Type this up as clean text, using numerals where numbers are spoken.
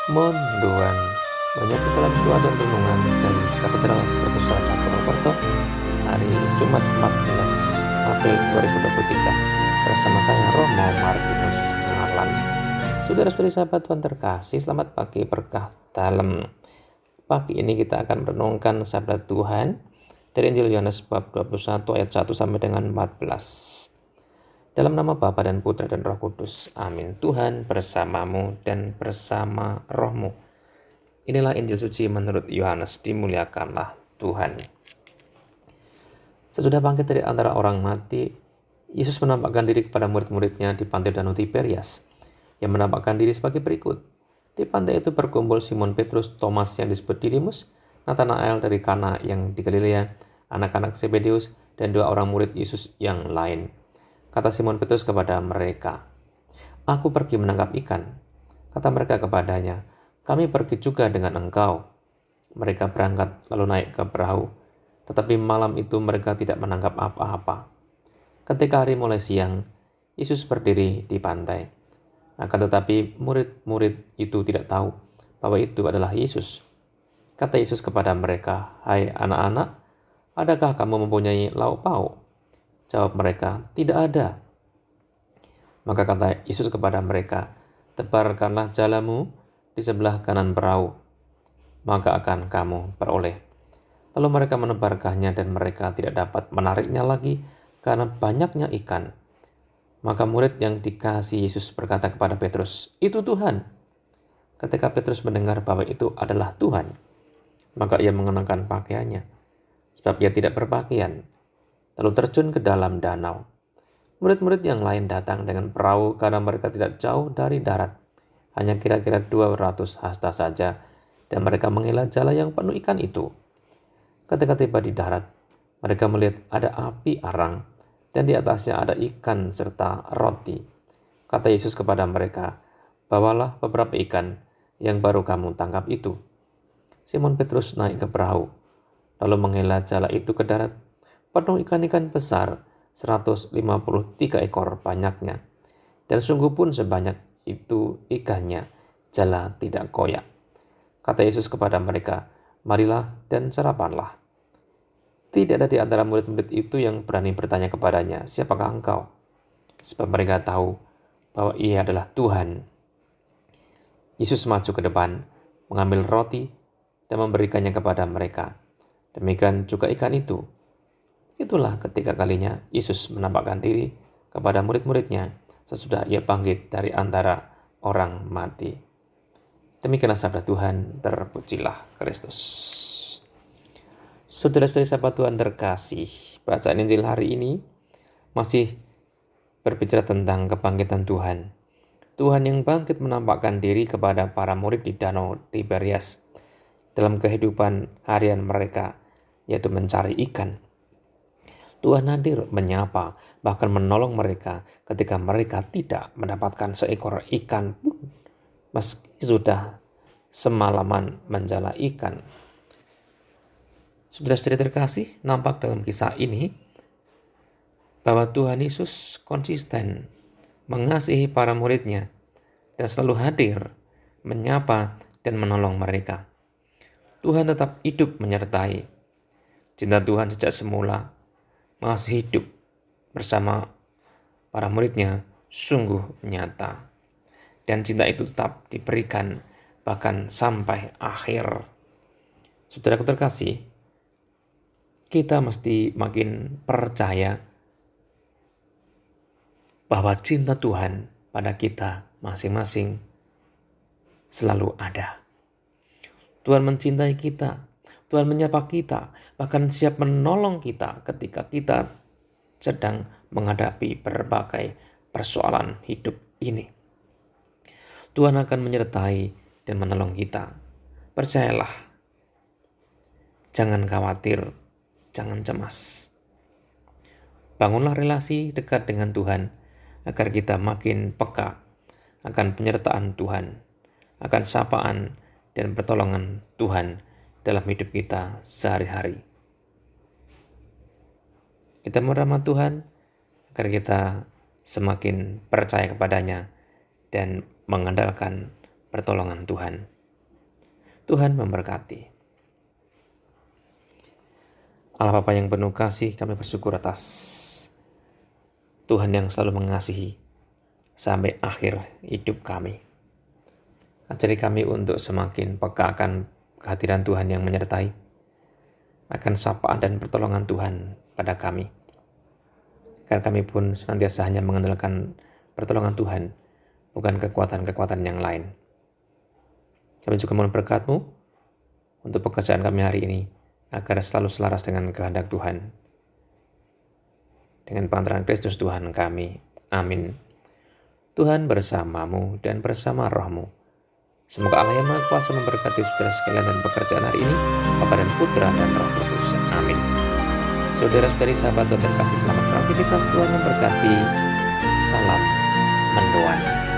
Mondoan menyatu dalam doa dan renungan dari Katedral Kristus Raya Purwokerto hari Jumat 14 April 2023 bersama saya Romo Martinus Malam. Saudara-saudari sahabat Tuhan terkasih, selamat pagi berkah dalam. Pagi ini kita akan merenungkan sabda Tuhan dari Injil Yohanes bab 21 ayat 1 sampai dengan 14. Dalam nama Bapa dan Putra dan Roh Kudus. Amin. Tuhan bersamamu dan bersama rohmu. Inilah Injil suci menurut Yohanes. Dimuliakanlah Tuhan. Sesudah bangkit dari antara orang mati, Yesus menampakkan diri kepada murid-muridnya di pantai Danau Tiberias. Yang menampakkan diri sebagai berikut. Di pantai itu berkumpul Simon Petrus, Thomas yang disebut Didimus, Nathanael dari Kana yang di Galilea, anak-anak Zebedeus, dan dua orang murid Yesus yang lain. Kata Simon Petrus kepada mereka, "Aku pergi menangkap ikan." Kata mereka kepadanya, "Kami pergi juga dengan engkau." Mereka berangkat lalu naik ke perahu, tetapi malam itu mereka tidak menangkap apa-apa. Ketika hari mulai siang, Yesus berdiri di pantai. Akan tetapi murid-murid itu tidak tahu bahwa itu adalah Yesus. Kata Yesus kepada mereka, "Hai anak-anak, adakah kamu mempunyai lauk pauk?" Jawab mereka, "Tidak ada." Maka kata Yesus kepada mereka, "Tebarkanlah jalamu di sebelah kanan perahu, maka akan kamu peroleh." Lalu mereka menebarkannya dan mereka tidak dapat menariknya lagi karena banyaknya ikan. Maka murid yang dikasihi Yesus berkata kepada Petrus, "Itu Tuhan." Ketika Petrus mendengar bahwa itu adalah Tuhan, maka ia mengenakan pakaiannya, sebab ia tidak berpakaian, lalu terjun ke dalam danau. Murid-murid yang lain datang dengan perahu karena mereka tidak jauh dari darat, hanya kira-kira 200 hasta saja, dan mereka menghela jala yang penuh ikan itu. Ketika tiba di darat, mereka melihat ada api arang, dan di atasnya ada ikan serta roti. Kata Yesus kepada mereka, "Bawalah beberapa ikan yang baru kamu tangkap itu." Simon Petrus naik ke perahu, lalu menghela jala itu ke darat, penuh ikan-ikan besar, 153 ekor banyaknya. Dan sungguh pun sebanyak itu ikannya, jala tidak koyak. Kata Yesus kepada mereka, "Marilah dan sarapanlah." Tidak ada di antara murid-murid itu yang berani bertanya kepadanya, "Siapakah engkau?" Sebab mereka tahu bahwa ia adalah Tuhan. Yesus maju ke depan, mengambil roti dan memberikannya kepada mereka. Demikian juga ikan itu. Itulah ketiga kalinya Yesus menampakkan diri kepada murid-muridnya sesudah ia bangkit dari antara orang mati. Demikianlah sabda Tuhan, terpujilah Kristus. Saudara-saudari sahabat Tuhan terkasih, bacaan Injil hari ini masih berbicara tentang kebangkitan Tuhan. Tuhan yang bangkit menampakkan diri kepada para murid di Danau Tiberias dalam kehidupan harian mereka, yaitu mencari ikan. Tuhan hadir menyapa, bahkan menolong mereka ketika mereka tidak mendapatkan seekor ikan pun, meski sudah semalaman menjala ikan. Saudara-saudari terkasih, nampak dalam kisah ini bahwa Tuhan Yesus konsisten mengasihi para muridnya dan selalu hadir, menyapa dan menolong mereka. Tuhan tetap hidup menyertai. Cinta Tuhan sejak semula masih hidup bersama para muridnya sungguh nyata. Dan cinta itu tetap diberikan bahkan sampai akhir. Saudaraku terkasih, kita mesti makin percaya bahwa cinta Tuhan pada kita masing-masing selalu ada. Tuhan mencintai kita. Tuhan menyapa kita, bahkan siap menolong kita ketika kita sedang menghadapi berbagai persoalan hidup ini. Tuhan akan menyertai dan menolong kita. Percayalah, jangan khawatir, jangan cemas. Bangunlah relasi dekat dengan Tuhan agar kita makin peka akan penyertaan Tuhan, akan sapaan dan pertolongan Tuhan dalam hidup kita sehari-hari. Kita merahmat Tuhan agar kita semakin percaya kepadanya dan mengandalkan pertolongan Tuhan. Tuhan memberkati. Allah Bapa yang penuh kasih, kami bersyukur atas Tuhan yang selalu mengasihi sampai akhir hidup kami. Ajari kami untuk semakin peka akan kehadiran Tuhan yang menyertai, akan sapaan dan pertolongan Tuhan pada kami. Agar kami pun senantiasa hanya mengandalkan pertolongan Tuhan, bukan kekuatan-kekuatan yang lain. Kami juga mohon berkat-Mu untuk pekerjaan kami hari ini, agar selalu selaras dengan kehendak Tuhan. Dengan pantaran Kristus Tuhan kami. Amin. Tuhan bersamamu dan bersama rohmu. Semoga Allah yang Maha Kuasa memberkati saudara sekalian dan pekerjaan hari ini, Bapa dan Putra dan Roh Kudus. Amin. Saudara-saudari sahabat Tuhan terkasih, selamat beraktivitas. Tuhan memberkati. Salam mendoan.